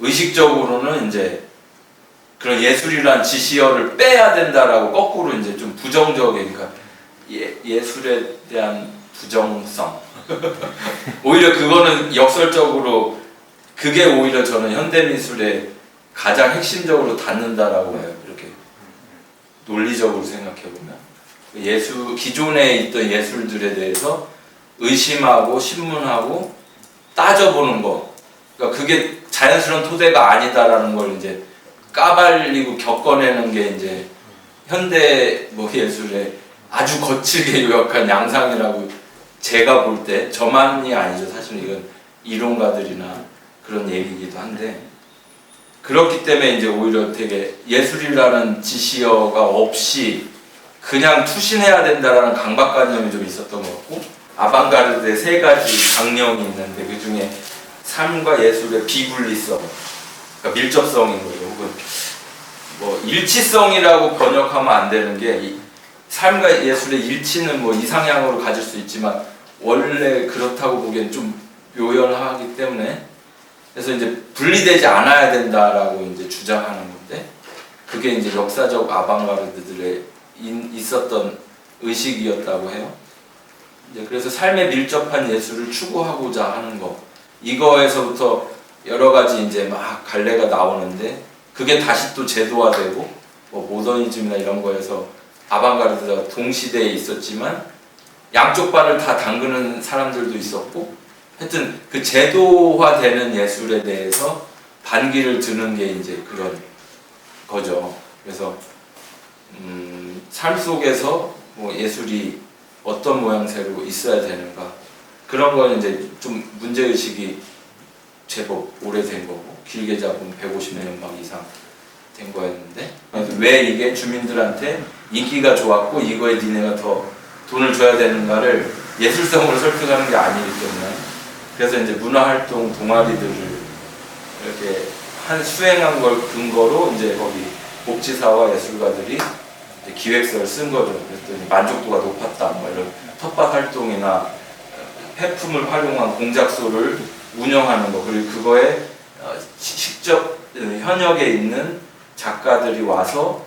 의식적으로는 이제 그런 예술이란 지시어를 빼야 된다라고 거꾸로 이제 좀 부정적인, 그러니까 예술에 대한 부정성. 오히려 그거는 역설적으로 그게 오히려 저는 현대미술에 가장 핵심적으로 닿는다라고 해요. 이렇게 논리적으로 생각해보면 기존에 있던 예술들에 대해서 의심하고 신문하고 따져보는 거, 그러니까 그게 자연스러운 토대가 아니다라는 걸 이제 까발리고 겪어내는 게 이제 현대 예술의 아주 거칠게 요약한 양상이라고 제가 볼 때, 저만이 아니죠. 사실 이건 이론가들이나 그런 얘기이기도 한데, 그렇기 때문에 이제 오히려 되게 예술이라는 지시어가 없이 그냥 투신해야 된다라는 강박관념이 좀 있었던 것 같고, 아방가르드의 세 가지 강령이 있는데 그 중에 삶과 예술의 비분리성, 그러니까 밀접성인 거죠. 혹은 일치성이라고 번역하면 안 되는 게, 삶과 예술의 일치는 이상향으로 가질 수 있지만 원래 그렇다고 보기엔 좀 묘연하기 때문에, 그래서 이제 분리되지 않아야 된다라고 이제 주장하는 건데, 그게 이제 역사적 아방가르드들의 있었던 의식이었다고 해요. 그래서 삶에 밀접한 예술을 추구하고자 하는 거, 이거에서부터 여러 가지 이제 막 갈래가 나오는데, 그게 다시 또 제도화되고 모더니즘이나 이런 거에서 아방가르드가 동시대에 있었지만 양쪽 발을 다 담그는 사람들도 있었고, 하여튼 그 제도화되는 예술에 대해서 반기를 드는 게 이제 그런 거죠. 그래서 삶 속에서 예술이 어떤 모양새로 있어야 되는가, 그런 건 이제 좀 문제의식이 제법 오래된 거고, 길게 잡으면 150년 막 이상 된 거였는데, 왜 이게 주민들한테 인기가 좋았고 이거에 니네가 더 돈을 줘야 되는가를 예술성으로 설득하는 게 아니기 때문에, 그래서 이제 문화활동 동아리들을 이렇게 수행한 걸 근거로 이제 거기 복지사와 예술가들이 이제 기획서를 쓴 거죠. 그랬더니 만족도가 높았다, 이런 텃밭 활동이나 폐품을 활용한 공작소를 운영하는 거, 그리고 그거에 직접 현역에 있는 작가들이 와서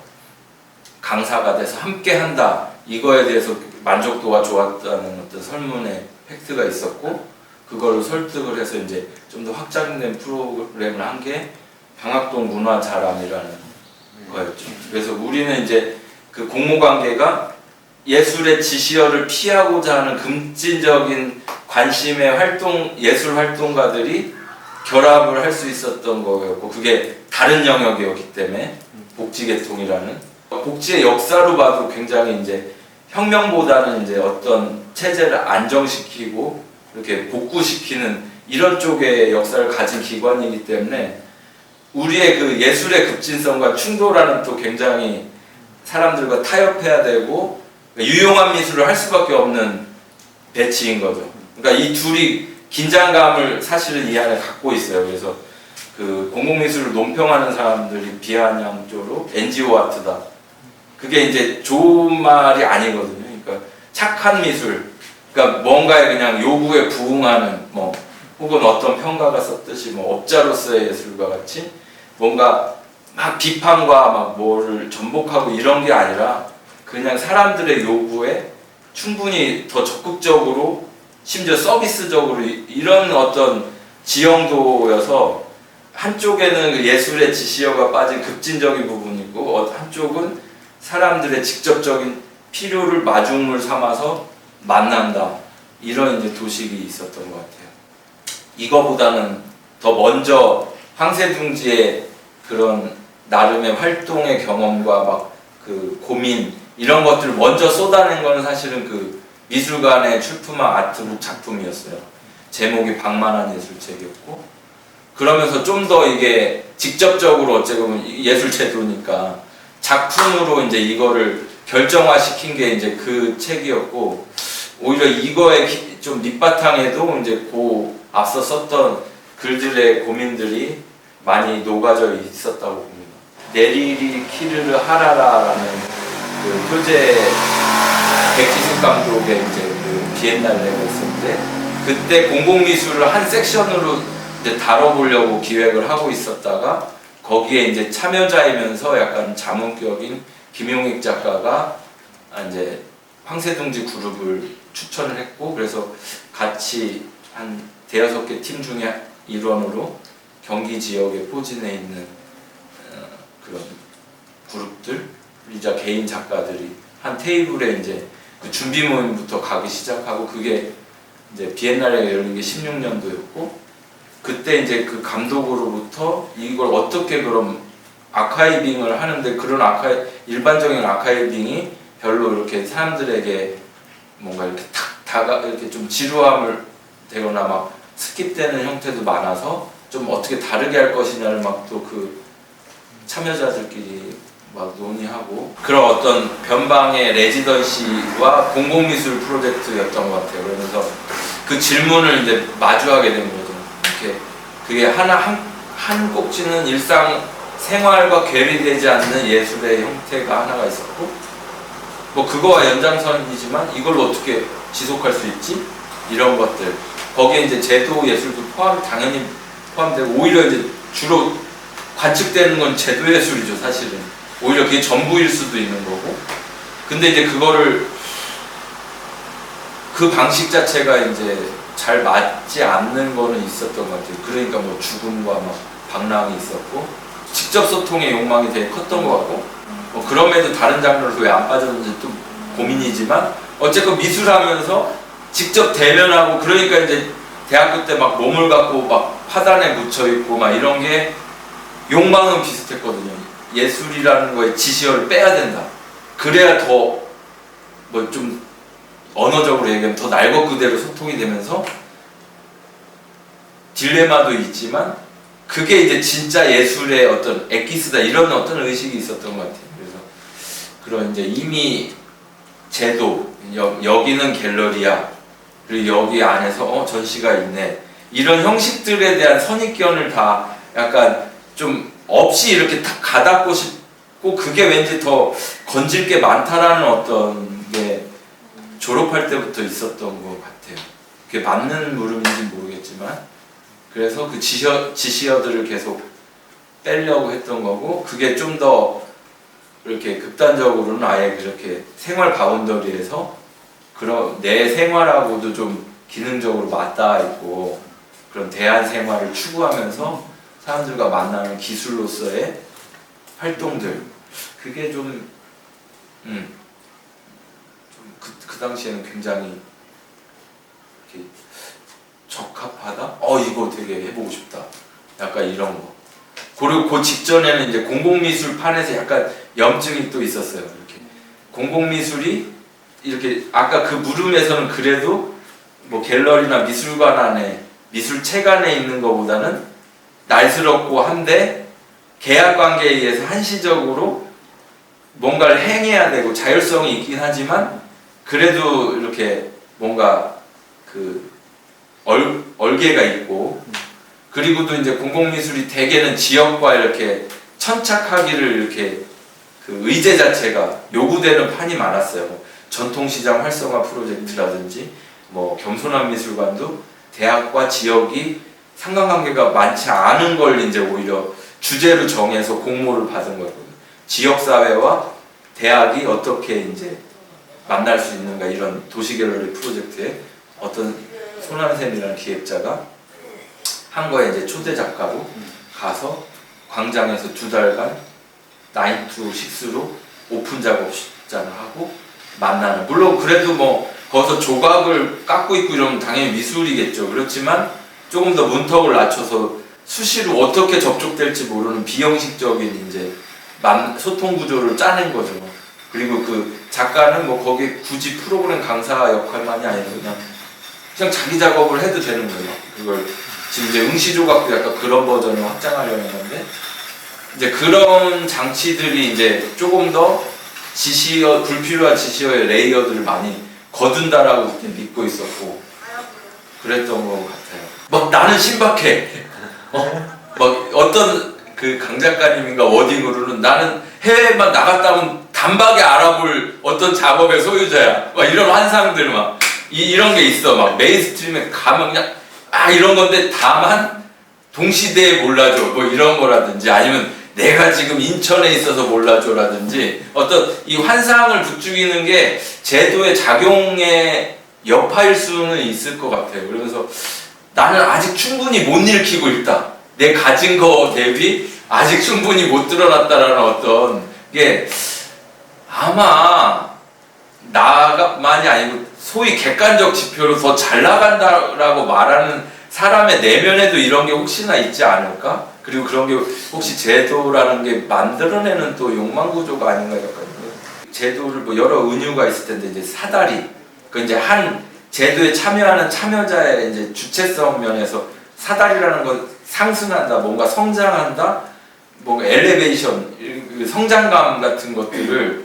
강사가 돼서 함께 한다, 이거에 대해서 만족도가 좋았다는 어떤 설문의 팩트가 있었고, 그거를 설득을 해서 이제 좀 더 확장된 프로그램을 한 게 방학동 문화자람이라는 거였죠. 그래서 우리는 이제 그 공모관계가 예술의 지시어를 피하고자 하는 금진적인 관심의 예술 활동가들이 결합을 할 수 있었던 거였고, 그게 다른 영역이었기 때문에 복지계통이라는, 복지의 역사로 봐도 굉장히 이제 혁명보다는 이제 어떤 체제를 안정시키고 이렇게 복구시키는 이런 쪽의 역사를 가진 기관이기 때문에, 우리의 그 예술의 급진성과 충돌하는 또 굉장히 사람들과 타협해야 되고 유용한 미술을 할 수밖에 없는 배치인 거죠. 그러니까 이 둘이 긴장감을 사실은 이 안에 갖고 있어요. 그래서 그 공공미술을 논평하는 사람들이 비아냥조로 NGO 아트다, 그게 이제 좋은 말이 아니거든요. 그러니까 착한 미술, 그러니까 뭔가에 그냥 요구에 부응하는, 혹은 어떤 평가가 썼듯이 업자로서의 예술과 같이 뭔가 막 비판과 막 뭐를 전복하고 이런 게 아니라, 그냥 사람들의 요구에 충분히 더 적극적으로, 심지어 서비스적으로 이런 어떤 지형도여서, 한쪽에는 그 예술의 지시어가 빠진 급진적인 부분이 있고, 한쪽은 사람들의 직접적인 필요를 마중물 삼아서 만난다, 이런 이제 도식이 있었던 것 같아요. 이거보다는 더 먼저 황새둥지의 그런 나름의 활동의 경험과 막 그 고민, 이런 것들을 먼저 쏟아낸 거는 사실은 그 미술관에 출품한 아트북 작품이었어요. 제목이 방만한 예술책이었고, 그러면서 좀 더 이게 직접적으로 어찌 보면 예술제도니까 작품으로 이제 이거를 결정화시킨 게 이제 그 책이었고, 오히려 이거의 좀 밑바탕에도 이제 앞서 썼던 글들의 고민들이 많이 녹아져 있었다고 봅니다. 네리리 키르르 하라라라는 그 표제 백지숙 감독의 이제 그 비엔날레가 있었는데, 그때 공공미술을 한 섹션으로 이제 다뤄보려고 기획을 하고 있었다가 거기에 이제 참여자이면서 약간 자문격인 김용익 작가가 이제 황새둥지 그룹을 추천을 했고, 그래서 같이 한 대여섯 개 팀 중에 일원으로 경기 지역에 포진해 있는 그런 그룹들이자 개인 작가들이 한 테이블에 이제 그 준비 모임부터 가기 시작하고, 그게 이제 비엔날레가 열린 게 16년도였고, 그때 이제 그 감독으로부터 이걸 어떻게 그럼 아카이빙을 하는데, 그런 일반적인 아카이빙이 별로 이렇게 사람들에게 뭔가 이렇게 이렇게 좀 지루함을 되거나 막 스킵되는 형태도 많아서 좀 어떻게 다르게 할 것이냐를 막 또 그 참여자들끼리 막 논의하고, 그런 어떤 변방의 레지던시와 공공미술 프로젝트였던 것 같아요. 그러면서 그 질문을 이제 마주하게 된 거죠. 이렇게 그게 한 꼭지는 일상 생활과 괴리되지 않는 예술의 형태가 하나가 있었고, 뭐 그거와 연장선이지만 이걸 어떻게 지속할 수 있지? 이런 것들. 거기에 이제 제도 예술도 당연히 포함되고, 오히려 이제 주로 관측되는 건 제도 예술이죠, 사실은. 오히려 그게 전부일 수도 있는 거고. 근데 이제 그거를 그 방식 자체가 이제 잘 맞지 않는 거는 있었던 것 같아요. 그러니까 뭐 죽음과 막 방랑이 있었고, 직접 소통의 욕망이 되게 컸던 것 같고, 뭐 그럼에도 다른 장르로 왜 안 빠졌는지 또 고민이지만, 어쨌건 미술하면서 직접 대면하고, 그러니까 이제 대학교 때 막 몸을 갖고 막 화단에 묻혀 있고 막 이런 게 욕망은 비슷했거든요. 예술이라는 거에 지시어를 빼야 된다. 그래야 더 뭐 좀 언어적으로 얘기하면 더 날 것 그대로 소통이 되면서 딜레마도 있지만, 그게 이제 진짜 예술의 어떤 엑기스다, 이런 어떤 의식이 있었던 것 같아요. 그래서 그런 이제 이미 제도, 여기는 갤러리야, 그리고 여기 안에서 전시가 있네, 이런 형식들에 대한 선입견을 다 약간 좀 없이 이렇게 탁 가닿고 싶고, 그게 왠지 더 건질 게 많다라는 어떤 게 졸업할 때부터 있었던 것 같아요. 그게 맞는 물음인지 모르겠지만, 그래서 그 지시어들을 계속 빼려고 했던 거고, 그게 좀 더 이렇게 극단적으로는 아예 그렇게 생활 바운더리에서 그런 내 생활하고도 좀 기능적으로 맞닿아 있고, 그런 대안 생활을 추구하면서 사람들과 만나는 기술로서의 활동들, 그게 좀 그 당시에는 굉장히 이렇게 적합하다? 이거 되게 해보고 싶다. 약간 이런 거. 그리고 그 직전에는 이제 공공미술판에서 약간 염증이 또 있었어요. 이렇게 공공미술이 이렇게 아까 그 물음에서는 그래도 뭐 갤러리나 미술관 안에, 미술책 안에 있는 것보다는 날스럽고 한데, 계약 관계에 의해서 한시적으로 뭔가를 행해야 되고 자율성이 있긴 하지만, 그래도 이렇게 뭔가 그 얼개가 있고, 그리고 또 이제 공공미술이 대개는 지역과 이렇게 천착하기를 이렇게 그 의제 자체가 요구되는 판이 많았어요. 전통시장 활성화 프로젝트라든지, 뭐 겸손한 미술관도 대학과 지역이 상관관계가 많지 않은 걸 이제 오히려 주제로 정해서 공모를 받은 거거든요. 지역사회와 대학이 어떻게 이제 만날 수 있는가, 이런 도시갤러리 프로젝트에 어떤 손한샘이라는 기획자가 한 거에 이제 초대 작가로 가서 광장에서 2달간 9 to 6로 오픈 작업장을 하고 만나는, 물론 그래도 뭐 거기서 조각을 깎고 있고 이러면 당연히 미술이겠죠. 그렇지만 조금 더 문턱을 낮춰서 수시로 어떻게 접촉될지 모르는 비형식적인 이제 소통 구조를 짜낸 거죠. 그리고 그 작가는 뭐 거기에 굳이 프로그램 강사 역할만이 아니라 그냥 자기 작업을 해도 되는 거예요. 그걸 지금 이제 응시조각도 약간 그런 버전을 확장하려는 건데, 이제 그런 장치들이 이제 조금 더 불필요한 지시어의 레이어들을 많이 거둔다라고 믿고 있었고 그랬던 것 같아요. 막 나는 신박해. 막 어떤 그 강 작가님인가 워딩으로는 나는 해외만 나갔다 온 단박에 알아볼 어떤 작업의 소유자야. 막 이런 환상들 이런 게 있어. 막 메인스트림에 가면 그냥 이런 건데, 다만 동시대에 몰라줘 뭐 이런 거라든지 아니면 내가 지금 인천에 있어서 몰라줘라든지 어떤 이 환상을 부추기는 게 제도의 작용의 여파일 수는 있을 것 같아요. 그러면서 나는 아직 충분히 못 읽히고 있다. 내 가진 거 대비 아직 충분히 못 드러났다라는 어떤 게 아마 나만이 아니고 소위 객관적 지표로 더 잘 나간다라고 말하는 사람의 내면에도 이런 게 혹시나 있지 않을까? 그리고 그런 게 혹시 제도라는 게 만들어내는 또 욕망 구조가 아닌가 싶거든요. 제도를 뭐 여러 은유가 있을 텐데 이제 사다리, 그 이제 한 제도에 참여하는 참여자의 이제 주체성 면에서 사다리라는 건 상승한다, 뭔가 성장한다, 뭔가 엘리베이션, 성장감 같은 것들을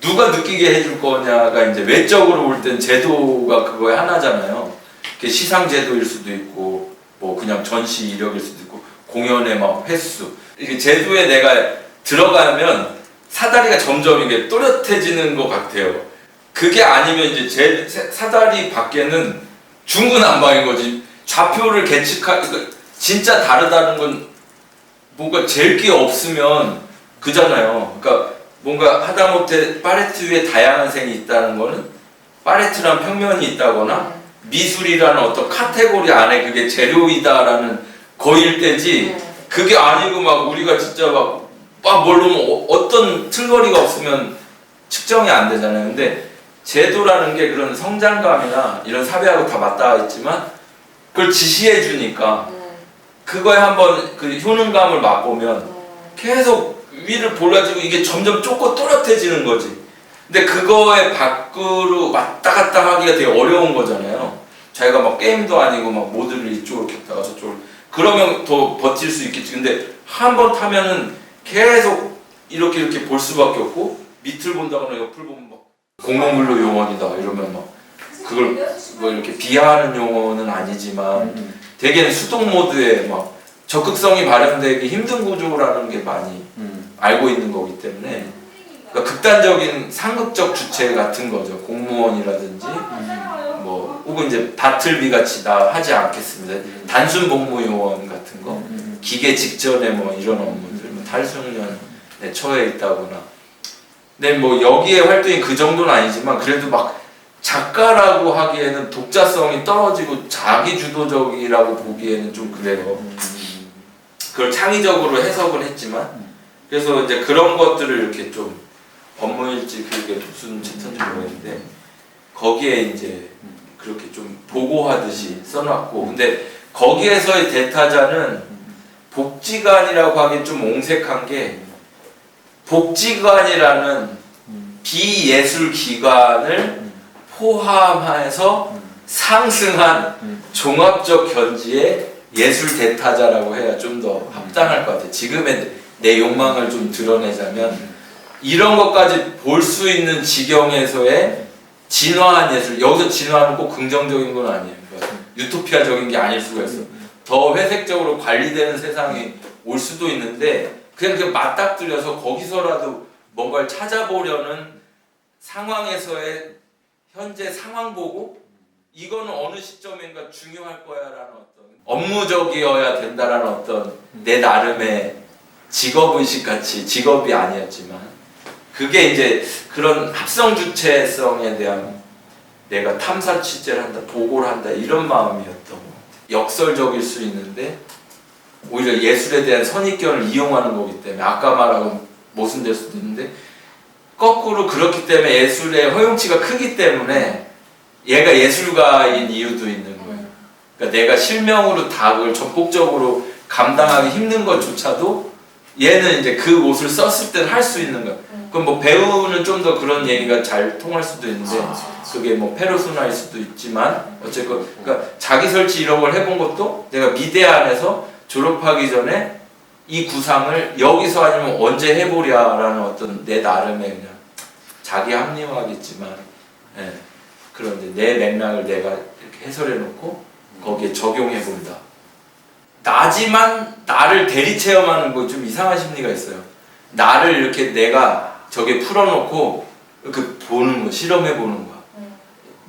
누가 느끼게 해줄 거냐가 이제 외적으로 볼 땐 제도가 그거의 하나잖아요. 시상 제도일 수도 있고, 뭐 그냥 전시 이력일 수도 있고, 공연의 막 횟수. 이게 제도에 내가 들어가면 사다리가 점점 이게 또렷해지는 것 같아요. 그게 아니면 이제 사다리 밖에는 중구난방인 거지. 좌표를 진짜 다르다는 건 뭔가 잴 게 없으면 그잖아요. 그러니까 뭔가 하다못해 팔레트 위에 다양한 색이 있다는 거는 팔레트란 평면이 있다거나 미술이라는 어떤 카테고리 안에 그게 재료이다라는 거일 때지 그게 아니고 막 우리가 진짜 막 모르면 어떤 틀거리가 없으면 측정이 안 되잖아요. 근데 제도라는 게 그런 성장감이나 이런 사배하고 다 맞닿아 있지만 그걸 지시해 주니까 그거에 한번 그 효능감을 맛보면 계속 위를 볼라지고 이게 점점 좁고 또렷해지는 거지. 근데 그거에 밖으로 왔다 갔다 하기가 되게 어려운 거잖아요. 자기가 막 게임도 아니고 막 모드를 이쪽으로 켰다가 저쪽으로 그러면 더 버틸 수 있겠지. 근데 한 번 타면은 계속 이렇게 볼 수밖에 없고 밑을 본다거나 옆을 보면 막 공공근로 용어이다 이러면 막 그걸 뭐 이렇게 비하하는 용어는 아니지만 대개는 수동 모드에 막 적극성이 발현되기 힘든 구조라는 게 많이 알고 있는 거기 때문에 그러니까 극단적인 상극적 주체 같은 거죠. 공무원이라든지 뭐 혹은 이제 바틀비 같이 나 하지 않겠습니다. 단순 복무 요원 같은 거, 기계 직전에 뭐 이런 업무들, 뭐 탈수년에 처해 있다거나. 근데 뭐 여기에 활동이 그 정도는 아니지만 그래도 막 작가라고 하기에는 독자성이 떨어지고 자기 주도적이라고 보기에는 좀 그래요. 그걸 창의적으로 해석을 했지만 그래서 이제 그런 것들을 이렇게 좀 업무일지 그게 무슨 챕터인지 모르겠는데 거기에 이제 그렇게 좀 보고하듯이 써놨고 근데 거기에서의 대타자는 복지관이라고 하기엔 좀 옹색한 게 복지관이라는 비예술 기관을 포함해서 상승한 종합적 견지의 예술 대타자라고 해야 좀 더 합당할 것 같아요. 지금의 내 욕망을 좀 드러내자면 이런 것까지 볼 수 있는 지경에서의 진화한 예술, 여기서 진화는 꼭 긍정적인 건 아니에요. 그러니까 유토피아적인 게 아닐 수가 있어. 더 회색적으로 관리되는 세상이 올 수도 있는데 그냥 그 맞닥뜨려서 거기서라도 뭔가를 찾아보려는 상황에서의 현재 상황 보고 이거는 어느 시점인가 중요할 거야라는 어떤 업무적이어야 된다라는 어떤 내 나름의 직업의식 같이 직업이 아니었지만 그게 이제 그런 합성 주체성에 대한 내가 탐사 취재를 한다, 보고를 한다 이런 마음이었던 것 같아요. 역설적일 수 있는데 오히려 예술에 대한 선입견을 이용하는 거기 때문에 아까 말한 모순될 수도 있는데 거꾸로 그렇기 때문에 예술의 허용치가 크기 때문에 얘가 예술가인 이유도 있는 거예요. 그러니까 내가 실명으로 다 그걸 전폭적으로 감당하기 힘든 것조차도 얘는 이제 그 옷을 썼을 때 할 수 있는 거야. 그럼 뭐 배우는 좀 더 그런 얘기가 잘 통할 수도 있는데 그게 뭐 페르소나일 수도 있지만 어쨌건 그러니까 자기 설치 이런 걸 해본 것도 내가 미대 안에서 졸업하기 전에 이 구상을 여기서 아니면 언제 해보랴라는 어떤 내 나름의 그냥 자기 합리화겠지만 예, 그런 이제 내 맥락을 내가 이렇게 해설해 놓고 거기에 적용해 본다. 나지만 나를 대리 체험하는 거 좀 이상한 심리가 있어요. 나를 이렇게 내가 저게 풀어놓고 이렇게 보는 거, 실험해 보는 거야.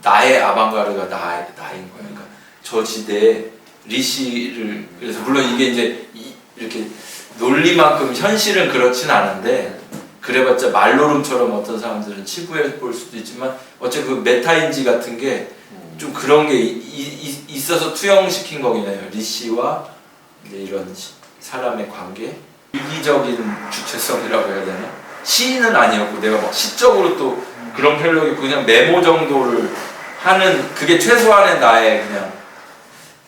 나의 아방가르가 나인 거야. 그러니까 저 지대에 리시를 그래서 물론 이게 이제 이렇게 논리만큼 현실은 그렇진 않은데 그래봤자 말노름처럼 어떤 사람들은 치부해 볼 수도 있지만 어째 그 메타인지 같은 게 좀 그런 게 있어서 투영시킨 거긴 해요. 리시와 이제 이런 사람의 관계, 이기적인 주체성이라고 해야 되나? 시인은 아니었고 내가 막 시적으로 또 그런 편력이 그냥 메모 정도를 하는 그게 최소한의 나의 그냥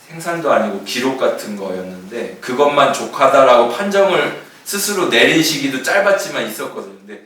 생산도 아니고 기록 같은 거였는데 그것만 족하다라고 판정을 스스로 내린 시기도 짧았지만 있었거든요. 근데